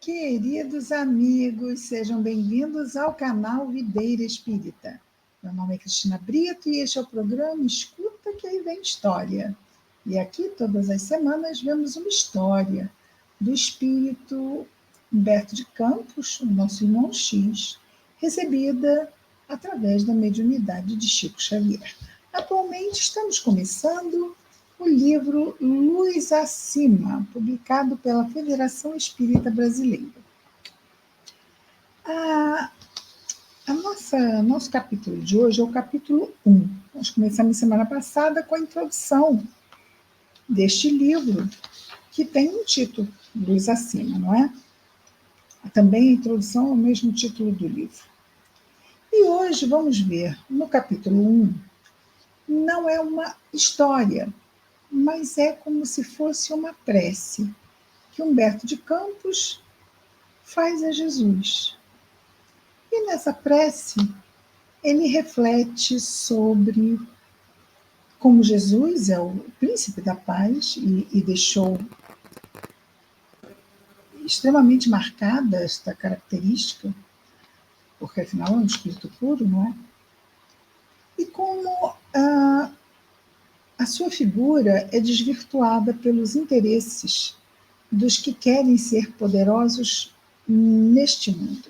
Queridos amigos, sejam bem-vindos ao canal Videira Espírita. Meu nome é Cristina Brito e este é o programa Escuta que aí vem história. E aqui, todas as semanas, vemos uma história do espírito Humberto de Campos, o nosso irmão X, recebida através da mediunidade de Chico Xavier. Atualmente estamos começando o livro Luz Acima, publicado pela Federação Espírita Brasileira. Nosso capítulo de hoje é o capítulo 1. Nós começamos semana passada com a introdução deste livro, que tem um título, Luz Acima, não é? Também a introdução é o mesmo título do livro. E hoje vamos ver, no capítulo 1, não é uma história, mas é como se fosse uma prece que Humberto de Campos faz a Jesus. E nessa prece, ele reflete sobre como Jesus é o príncipe da paz e deixou extremamente marcada esta característica, porque afinal é um espírito puro, não é? E como a sua figura é desvirtuada pelos interesses dos que querem ser poderosos neste mundo,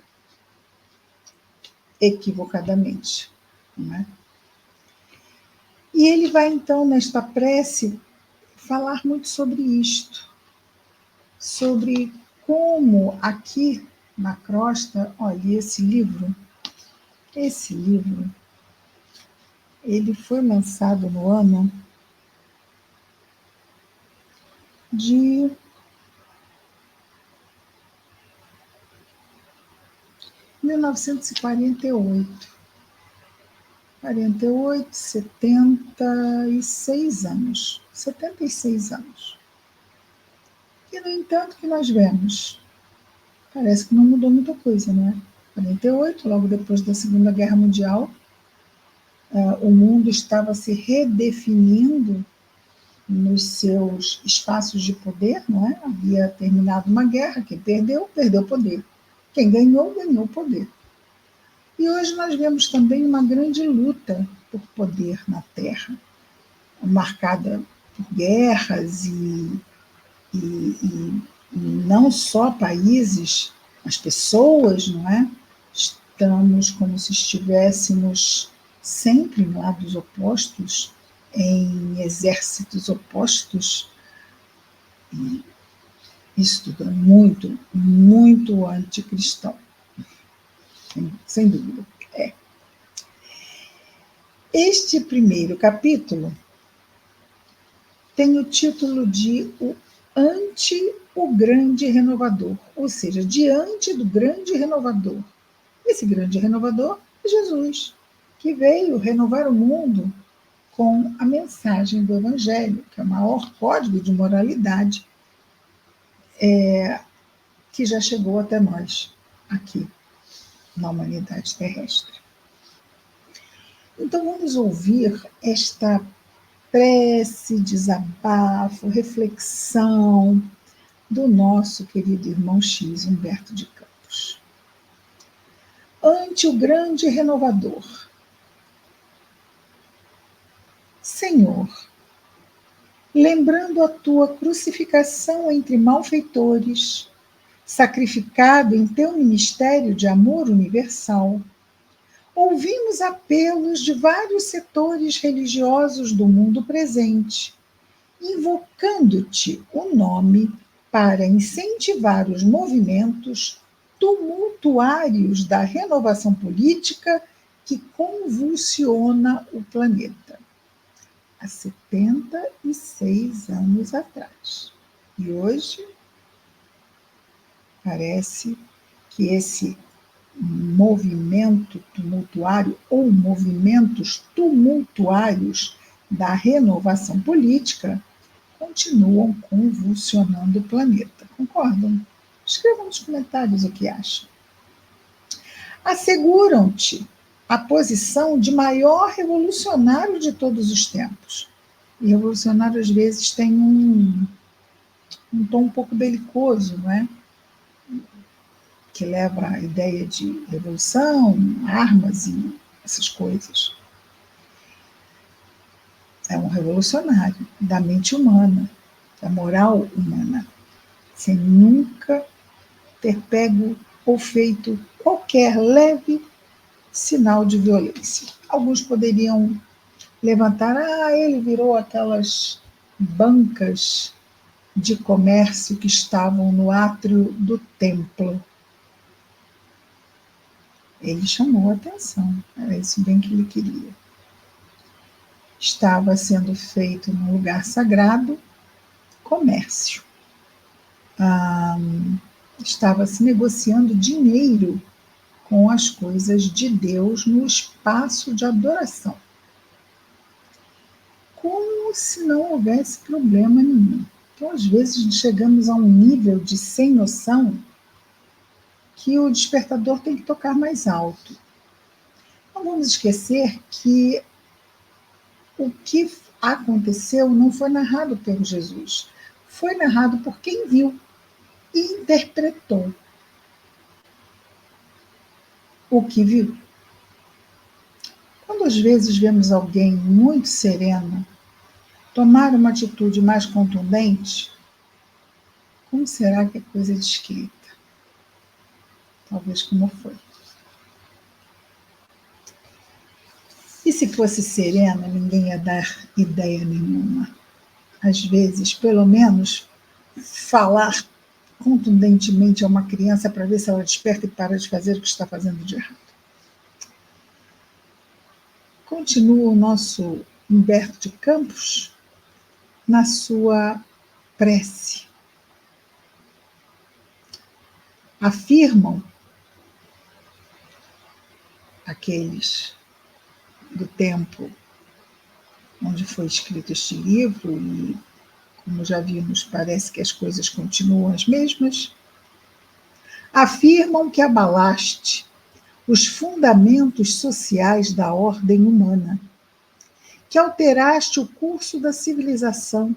equivocadamente, não é? E ele vai, então, nesta prece, falar muito sobre isto, sobre como aqui na crosta, olha, esse livro, ele foi lançado no ano de 1948. 76 anos. 76 anos. E, no entanto, que nós vemos? Parece que não mudou muita coisa, não é? 48, logo depois da Segunda Guerra Mundial, o mundo estava se redefinindo nos seus espaços de poder, não é? Havia terminado uma guerra, quem perdeu, perdeu poder. Quem ganhou, ganhou poder. E hoje nós vemos também uma grande luta por poder na Terra, marcada por guerras e não só países, as pessoas, não é? Estamos como se estivéssemos sempre em lados opostos, em exércitos opostos. E isso tudo é muito, muito anticristão. Sem dúvida. É. Este primeiro capítulo tem o título de Ante o Grande Renovador, ou seja, diante do grande renovador. Esse grande renovador é Jesus, que veio renovar o mundo com a mensagem do Evangelho, que é o maior código de moralidade que já chegou até nós aqui na humanidade terrestre. Então vamos ouvir esta prece, desabafo, reflexão do nosso querido irmão X, Humberto de Campos. Ante o grande renovador. Senhor, lembrando a tua crucificação entre malfeitores, sacrificado em teu ministério de amor universal, ouvimos apelos de vários setores religiosos do mundo presente, invocando-te o nome para incentivar os movimentos tumultuários da renovação política que convulsiona o planeta. Há 76 anos atrás. E hoje parece que esse movimento tumultuário ou movimentos tumultuários da renovação política continuam convulsionando o planeta. Concordam? Escrevam nos comentários o que acham. Asseguram-te a posição de maior revolucionário de todos os tempos. E revolucionário, às vezes, tem um tom um pouco belicoso, não é? que leva à ideia de revolução, armas e essas coisas. É um revolucionário da mente humana, da moral humana, sem nunca ter pego ou feito qualquer leve sinal de violência. Alguns poderiam levantar, ele virou aquelas bancas de comércio que estavam no átrio do templo. Ele chamou a atenção, era isso bem que ele queria. Estava sendo feito num lugar sagrado comércio. Estava se negociando dinheiro com as coisas de Deus no espaço de adoração. Como se não houvesse problema nenhum. Então, às vezes, chegamos a um nível de sem noção que o despertador tem que tocar mais alto. Não vamos esquecer que o que aconteceu não foi narrado por Jesus, foi narrado por quem viu e interpretou o que viu. Quando às vezes vemos alguém muito sereno tomar uma atitude mais contundente, como será que é coisa descrita? Talvez como foi. E se fosse serena, ninguém ia dar ideia nenhuma. Às vezes, pelo menos, falar contundentemente a uma criança para ver se ela desperta e para de fazer o que está fazendo de errado. Continua o nosso Humberto de Campos na sua prece. Afirmam aqueles do tempo onde foi escrito este livro, e como já vimos, parece que as coisas continuam as mesmas, afirmam que abalaste os fundamentos sociais da ordem humana, que alteraste o curso da civilização,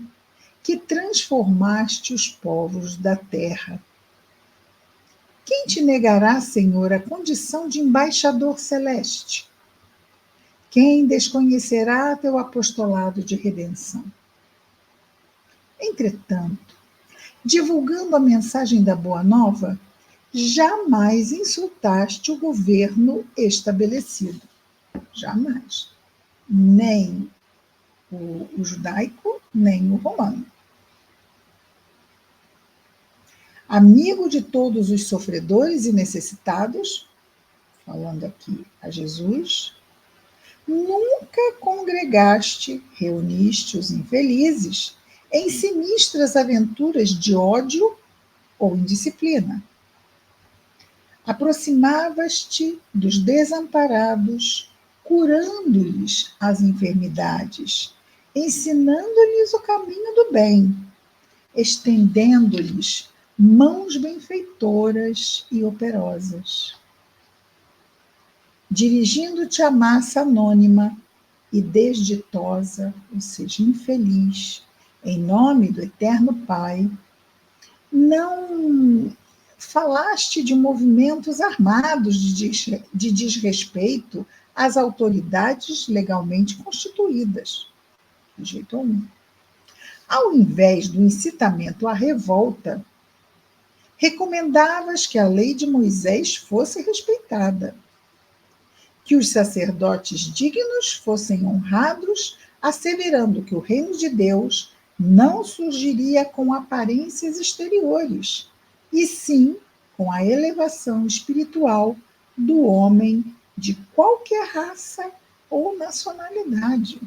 que transformaste os povos da terra. Quem te negará, Senhor, a condição de embaixador celeste? Quem desconhecerá teu apostolado de redenção? Entretanto, divulgando a mensagem da Boa Nova, jamais insultaste o governo estabelecido. Jamais. Nem o judaico, nem o romano. Amigo de todos os sofredores e necessitados, falando aqui a Jesus, nunca congregaste, reuniste os infelizes em sinistras aventuras de ódio ou indisciplina. Aproximavas-te dos desamparados, curando-lhes as enfermidades, ensinando-lhes o caminho do bem, estendendo-lhes mãos benfeitoras e operosas. Dirigindo-te à massa anônima e desditosa, ou seja, infeliz, em nome do Eterno Pai, não falaste de movimentos armados de desrespeito às autoridades legalmente constituídas, de jeito algum. Ao invés do incitamento à revolta, recomendavas que a lei de Moisés fosse respeitada, que os sacerdotes dignos fossem honrados, asseverando que o reino de Deus não surgiria com aparências exteriores, e sim com a elevação espiritual do homem de qualquer raça ou nacionalidade,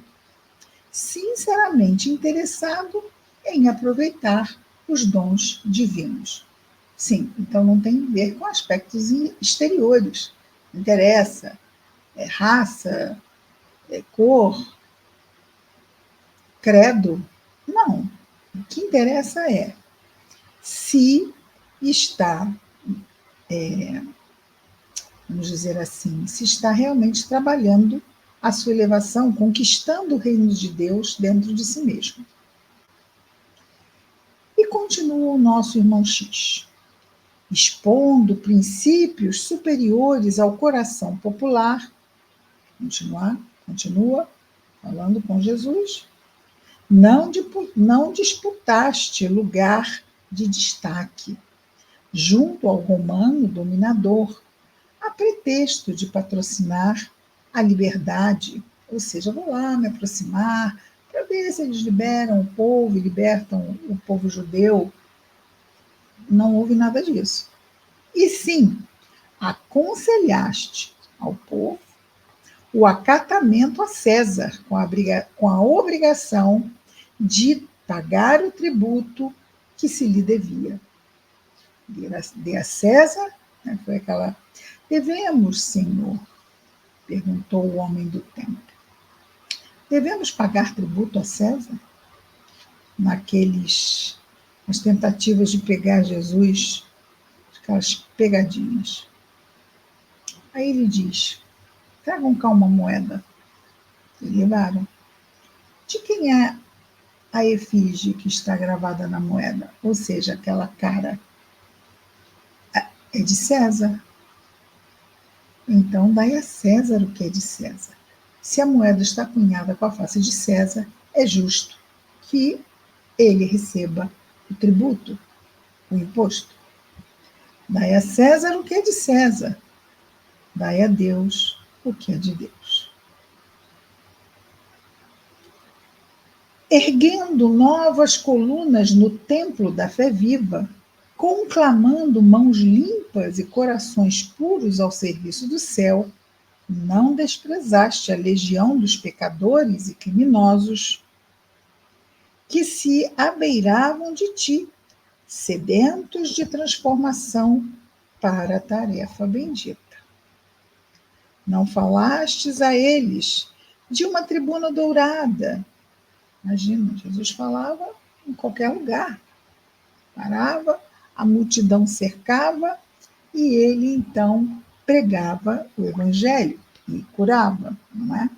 sinceramente interessado em aproveitar os dons divinos. Sim, então não tem a ver com aspectos exteriores. Não interessa raça, cor, credo. Não. O que interessa é se está, vamos dizer assim, se está realmente trabalhando a sua elevação, conquistando o reino de Deus dentro de si mesmo. E continua o nosso irmão X. expondo princípios superiores ao coração popular. Continua falando com Jesus. Não disputaste lugar de destaque junto ao romano dominador, a pretexto de patrocinar a liberdade, ou seja, vou lá me aproximar para ver se eles liberam o povo, libertam o povo judeu. Não houve nada disso. E sim, aconselhaste ao povo o acatamento a César, com a obrigação de pagar o tributo que se lhe devia. Dê a César, né, foi aquela... Devemos, Senhor, perguntou o homem do templo. Devemos pagar tributo a César? Nas tentativas de pegar Jesus, aquelas pegadinhas. Aí ele diz, tragam cá uma moeda. E levaram. De quem é a efígie que está gravada na moeda? Ou seja, aquela cara. É de César. Então, dai a César o que é de César. Se a moeda está cunhada com a face de César, é justo que ele receba o tributo, o imposto. Dai a César o que é de César. Dai a Deus o que é de Deus. Erguendo novas colunas no templo da fé viva, conclamando mãos limpas e corações puros ao serviço do céu, não desprezaste a legião dos pecadores e criminosos que se abeiravam de ti, sedentos de transformação para a tarefa bendita. Não falastes a eles de uma tribuna dourada. Imagina, Jesus falava em qualquer lugar. Parava, a multidão cercava e ele então pregava o evangelho e curava, não é?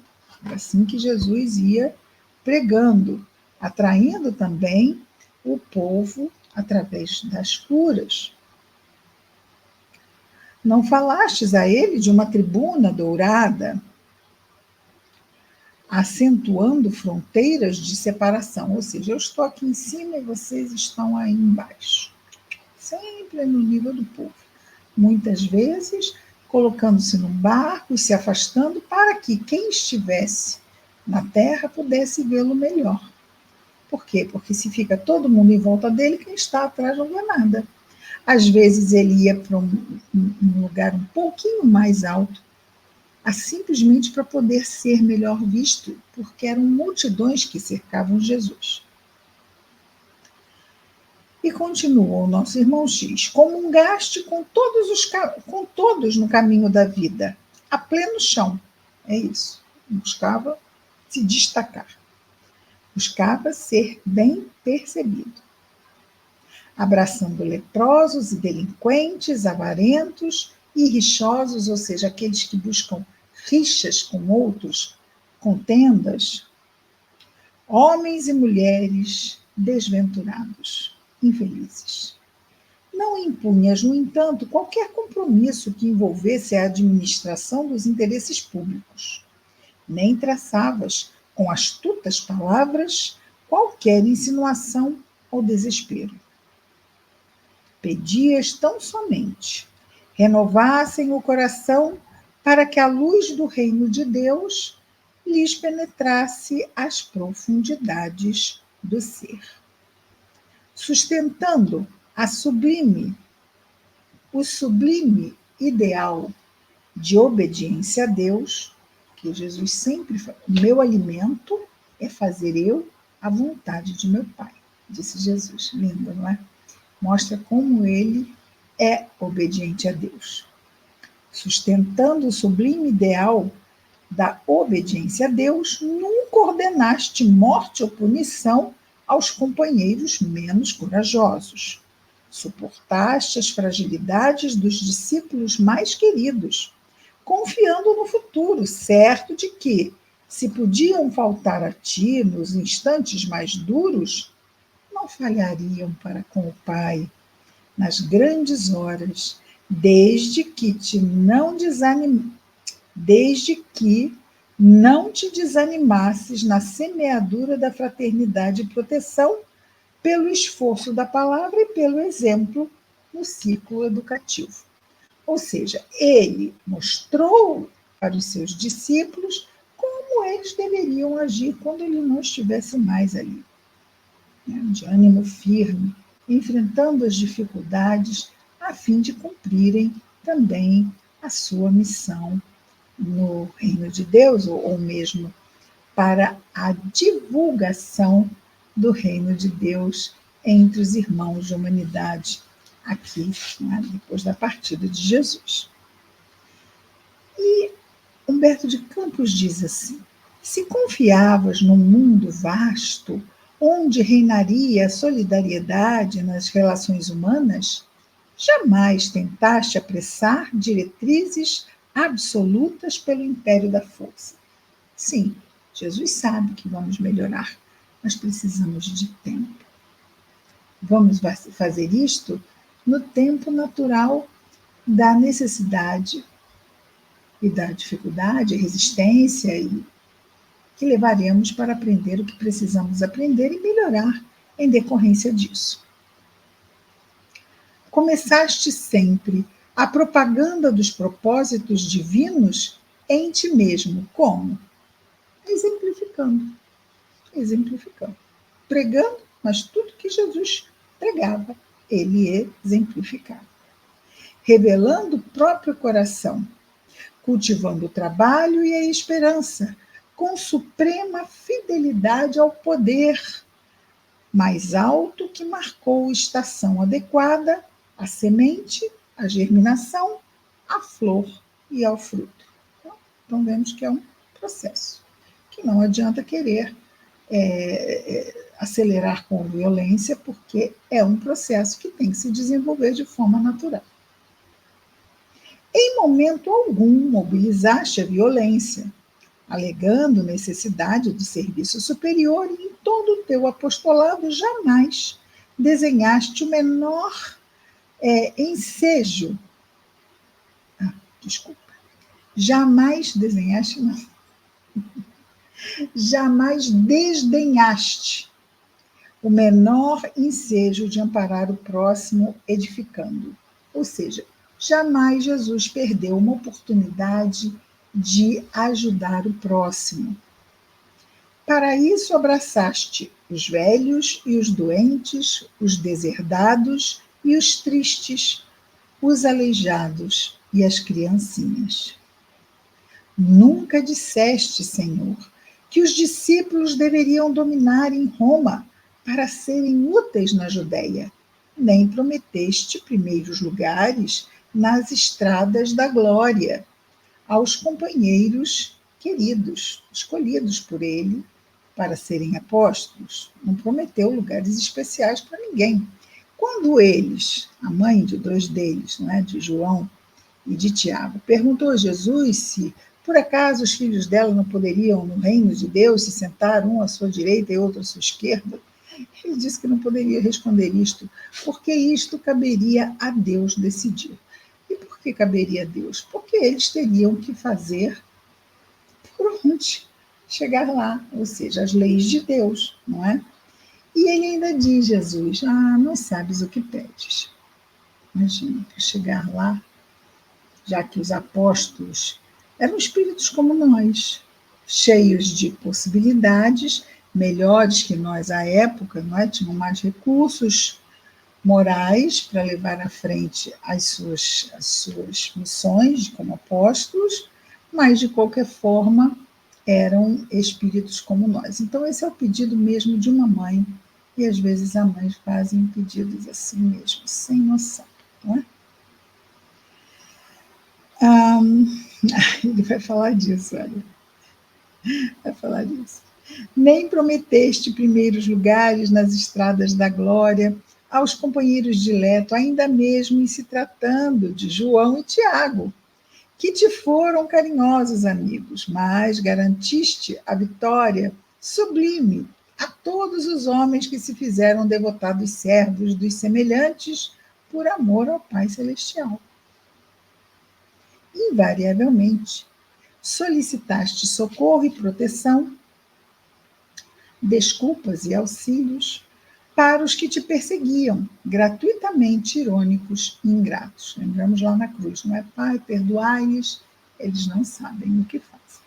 Era assim que Jesus ia pregando, atraindo também o povo através das curas. Não falastes a ele de uma tribuna dourada, acentuando fronteiras de separação, ou seja, eu estou aqui em cima e vocês estão aí embaixo. Sempre no nível do povo. Muitas vezes, colocando-se num barco e se afastando para que quem estivesse na terra pudesse vê-lo melhor. Por quê? Porque se fica todo mundo em volta dele, quem está atrás não vê nada. Às vezes ele ia para um lugar um pouquinho mais alto, simplesmente para poder ser melhor visto, porque eram multidões que cercavam Jesus. E continua o nosso irmão X, comungaste com todos no caminho da vida, a pleno chão. É isso. Buscava se destacar. Buscava ser bem percebido. Abraçando leprosos e delinquentes, avarentos e rixosos, ou seja, aqueles que buscam rixas com outros, contendas, homens e mulheres desventurados, infelizes. Não impunhas, no entanto, qualquer compromisso que envolvesse a administração dos interesses públicos, nem traçavas, com astutas palavras, qualquer insinuação ou desespero. Pedias tão somente renovassem o coração para que a luz do reino de Deus lhes penetrasse as profundidades do ser. Sustentando o sublime ideal de obediência a Deus, que Jesus sempre fala, o meu alimento é fazer eu a vontade de meu Pai, disse Jesus. Lindo, não é? Mostra como ele é obediente a Deus. Sustentando o sublime ideal da obediência a Deus, nunca ordenaste morte ou punição aos companheiros menos corajosos. Suportaste as fragilidades dos discípulos mais queridos, confiando no futuro, certo de que, se podiam faltar a ti nos instantes mais duros, não falhariam para com o Pai, nas grandes horas, desde que não te desanimasses na semeadura da fraternidade e proteção, pelo esforço da palavra e pelo exemplo no ciclo educativo. Ou seja, ele mostrou para os seus discípulos como eles deveriam agir quando ele não estivesse mais ali, né? De ânimo firme, enfrentando as dificuldades a fim de cumprirem também a sua missão no reino de Deus, ou mesmo para a divulgação do reino de Deus entre os irmãos de humanidade aqui, né, depois da partida de Jesus. E Humberto de Campos diz assim: se confiavas num mundo vasto, onde reinaria a solidariedade nas relações humanas, jamais tentaste apressar diretrizes absolutas pelo império da força. Sim, Jesus sabe que vamos melhorar, mas precisamos de tempo. Vamos fazer isto no tempo natural da necessidade e da dificuldade, resistência, e que levaremos para aprender o que precisamos aprender e melhorar em decorrência disso. Começaste sempre a propaganda dos propósitos divinos em ti mesmo. Como? Exemplificando. Pregando, mas tudo que Jesus pregava, ele exemplificava. Revelando o próprio coração, cultivando o trabalho e a esperança, com suprema fidelidade ao poder mais alto que marcou a estação adequada, a semente, a germinação, a flor e ao fruto. Então vemos que é um processo, que não adianta querer acelerar com violência, porque é um processo que tem que se desenvolver de forma natural. Em momento algum mobilizaste a violência, alegando necessidade de serviço superior, e em todo o teu apostolado jamais desenhaste o menor ensejo. Jamais desenhaste, não. Jamais desdenhaste o menor ensejo de amparar o próximo edificando. Ou seja, jamais Jesus perdeu uma oportunidade de ajudar o próximo. Para isso abraçaste os velhos e os doentes, os deserdados e os tristes, os aleijados e as criancinhas. Nunca disseste, Senhor, que os discípulos deveriam dominar em Roma para serem úteis na Judéia, nem prometeste primeiros lugares nas estradas da glória aos companheiros queridos, escolhidos por ele para serem apóstolos. Não prometeu lugares especiais para ninguém. Quando eles, a mãe de dois deles, não é, de João e de Tiago, perguntou a Jesus se por acaso os filhos dela não poderiam, no reino de Deus, se sentar um à sua direita e outro à sua esquerda, ele disse que não poderia responder isto, porque isto caberia a Deus decidir. E por que caberia a Deus? Porque eles teriam que fazer por onde chegar lá, ou seja, as leis de Deus, não é? E ele ainda diz, Jesus, não sabes o que pedes. Imagina, para chegar lá, já que os apóstolos eram espíritos como nós, cheios de possibilidades, melhores que nós à época, não é? Tinham mais recursos morais para levar à frente as suas missões como apóstolos, mas, de qualquer forma, eram espíritos como nós. Então, esse é o pedido mesmo de uma mãe, e às vezes as mães fazem pedidos assim mesmo, sem noção, não é? Ele vai falar disso, olha. Vai falar disso. Nem prometeste primeiros lugares nas estradas da glória aos companheiros de Leto, ainda mesmo em se tratando de João e Tiago, que te foram carinhosos amigos, mas garantiste a vitória sublime a todos os homens que se fizeram devotados servos dos semelhantes por amor ao Pai Celestial. Invariavelmente, solicitaste socorro e proteção, desculpas e auxílios para os que te perseguiam, gratuitamente irônicos e ingratos. Lembramos lá na cruz, não é? Pai, perdoai-lhes, eles não sabem o que fazem.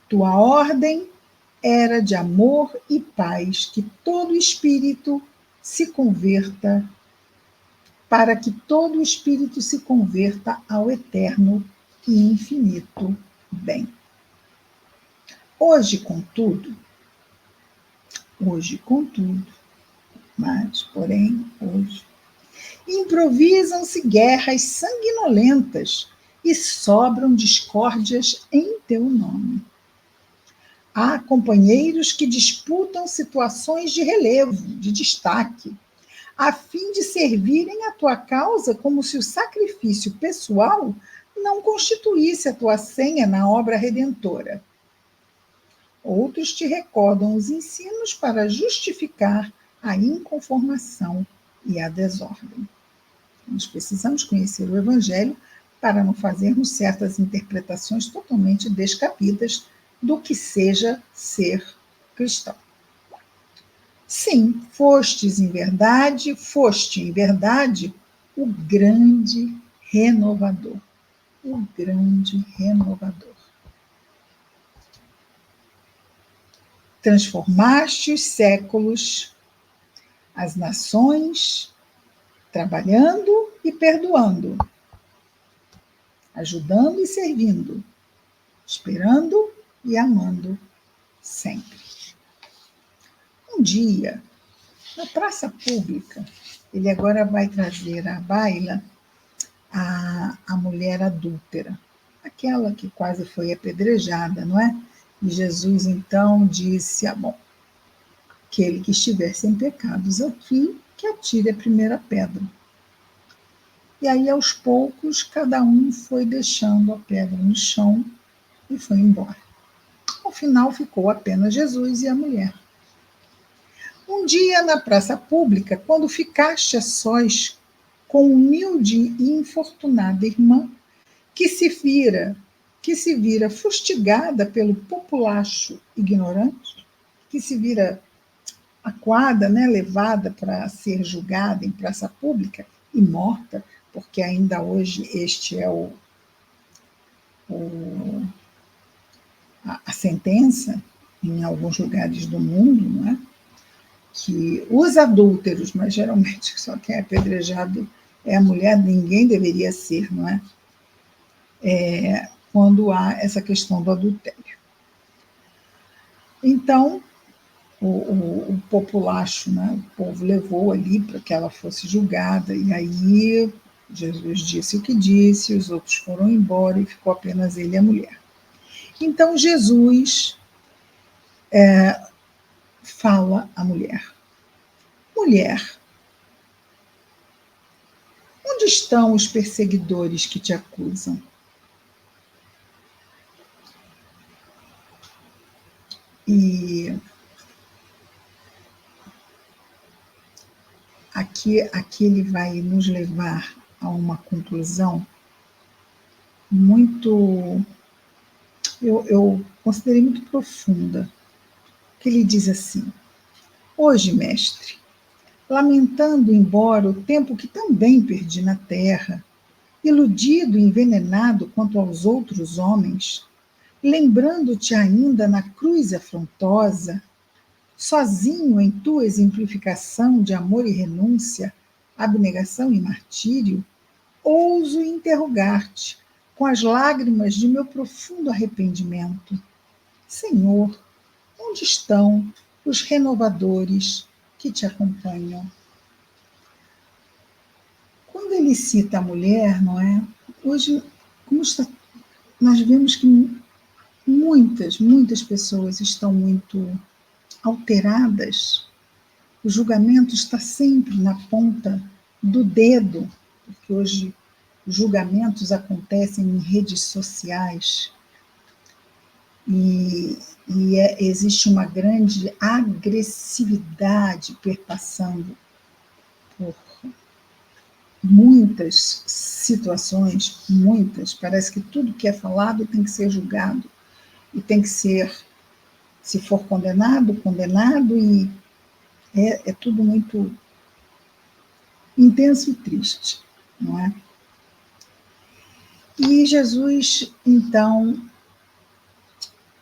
Tua ordem era de amor e paz, que todo espírito se converta, para que todo espírito se converta ao eterno e infinito bem. Hoje, contudo, mas, porém, hoje, improvisam-se guerras sanguinolentas e sobram discórdias em teu nome. Há companheiros que disputam situações de relevo, de destaque, a fim de servirem a tua causa como se o sacrifício pessoal não constituísse a tua senha na obra redentora. Outros te recordam os ensinos para justificar a inconformação e a desordem. Nós precisamos conhecer o Evangelho para não fazermos certas interpretações totalmente descabidas do que seja ser cristão. Sim, foste em verdade, o grande renovador. O grande renovador. Transformaste os séculos, as nações, trabalhando e perdoando, ajudando e servindo, esperando e amando sempre. Um dia, na praça pública, ele agora vai trazer à baila a mulher adúltera, aquela que quase foi apedrejada, não é? E Jesus então disse: bom, aquele que estiver sem pecados aqui, que atire a primeira pedra. E aí, aos poucos, cada um foi deixando a pedra no chão e foi embora. Ao final, ficou apenas Jesus e a mulher. Um dia, na praça pública, quando ficaste a sós com humilde e infortunada irmã, que se vira fustigada pelo populacho ignorante, que se vira acuada, né, levada para ser julgada em praça pública e morta, porque ainda hoje este é a sentença em alguns lugares do mundo, não é? Que os adúlteros, mas geralmente só quem é apedrejado é a mulher, ninguém deveria ser, não é? Quando há essa questão do adultério. Então, o populacho, né, o povo levou ali para que ela fosse julgada, e aí Jesus disse o que disse, os outros foram embora e ficou apenas ele e a mulher. Então Jesus fala à mulher: mulher, onde estão os perseguidores que te acusam? E aqui ele vai nos levar a uma conclusão muito, eu considerei muito profunda, que ele diz assim: hoje, mestre, lamentando embora o tempo que também perdi na terra, iludido e envenenado quanto aos outros homens, lembrando-te ainda na cruz afrontosa, sozinho em tua exemplificação de amor e renúncia, abnegação e martírio, ouso interrogar-te com as lágrimas de meu profundo arrependimento: Senhor, onde estão os renovadores que te acompanham? Quando ele cita a mulher, não é? Hoje, nós vemos que muitas pessoas estão muito alteradas. O julgamento está sempre na ponta do dedo, porque hoje julgamentos acontecem em redes sociais e existe uma grande agressividade perpassando muitas situações, muitas, parece que tudo que é falado tem que ser julgado e tem que ser, se for condenado, condenado, e é tudo muito intenso e triste, não é? E Jesus, então,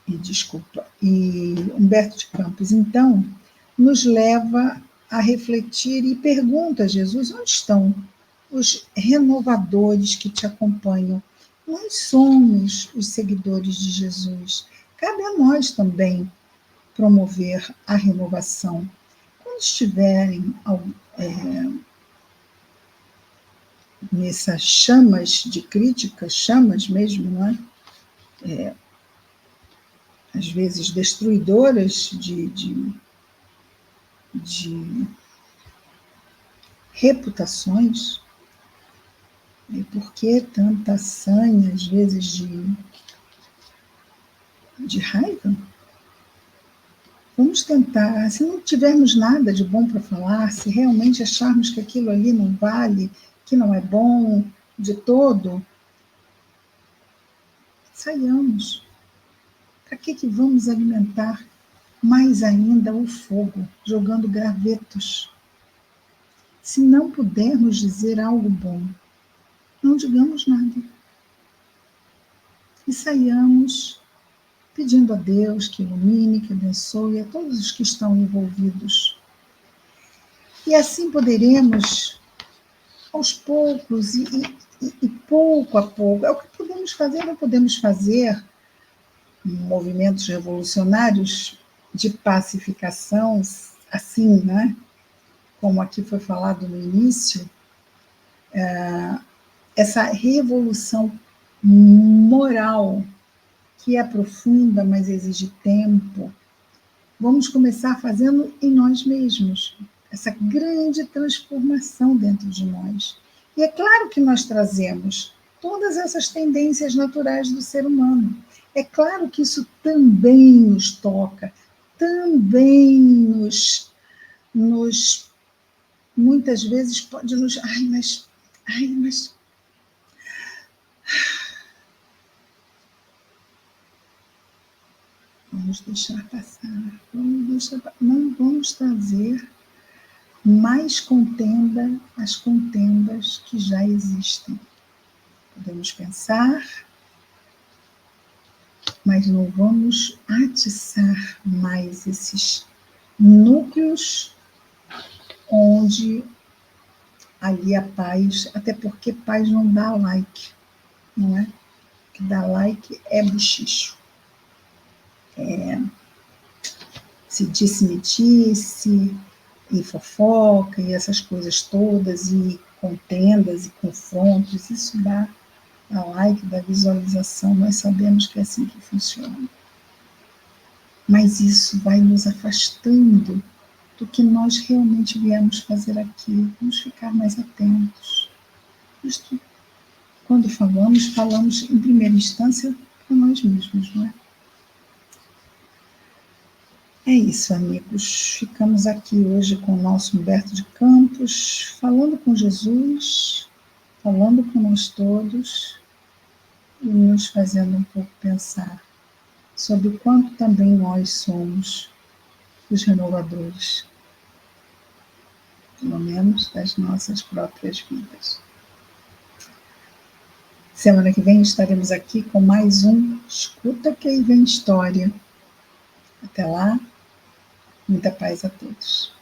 e Humberto de Campos, então, nos leva a refletir e pergunta a Jesus: onde estão os renovadores que te acompanham? Nós somos os seguidores de Jesus. Cabe a nós também promover a renovação. Quando estiverem nessas chamas de crítica, chamas mesmo, não é? Às vezes destruidoras de reputações, e por que tanta sanha, às vezes, de raiva? Vamos tentar, se não tivermos nada de bom para falar, se realmente acharmos que aquilo ali não vale, que não é bom de todo, saiamos. Para que vamos alimentar mais ainda o fogo, jogando gravetos? Se não pudermos dizer algo bom, não digamos nada. E saiamos pedindo a Deus que ilumine, que abençoe a todos os que estão envolvidos. E assim poderemos, aos poucos e pouco a pouco, é o que podemos fazer, não podemos fazer movimentos revolucionários de pacificação, assim, né? Como aqui foi falado no início, essa revolução moral, que é profunda, mas exige tempo, vamos começar fazendo em nós mesmos, essa grande transformação dentro de nós. E é claro que nós trazemos todas essas tendências naturais do ser humano. É claro que isso também nos toca, também nos muitas vezes pode nos... mas... Vamos deixar passar, não vamos trazer mais contenda às contendas que já existem. Podemos pensar, mas não vamos atiçar mais esses núcleos onde ali a paz, até porque paz não dá like, não é? O que dá like é bochicho. Se disse-me-disse, e fofoca, e essas coisas todas, e contendas, e confrontos, isso dá a like, dá visualização, nós sabemos que é assim que funciona. Mas isso vai nos afastando do que nós realmente viemos fazer aqui. Vamos ficar mais atentos. Isto, quando falamos em primeira instância para nós mesmos, não é? É isso, amigos. Ficamos aqui hoje com o nosso Humberto de Campos, falando com Jesus, falando com nós todos e nos fazendo um pouco pensar sobre o quanto também nós somos os renovadores, pelo menos das nossas próprias vidas. Semana que vem estaremos aqui com mais um Escuta que aí vem história. Até lá, muita paz a todos.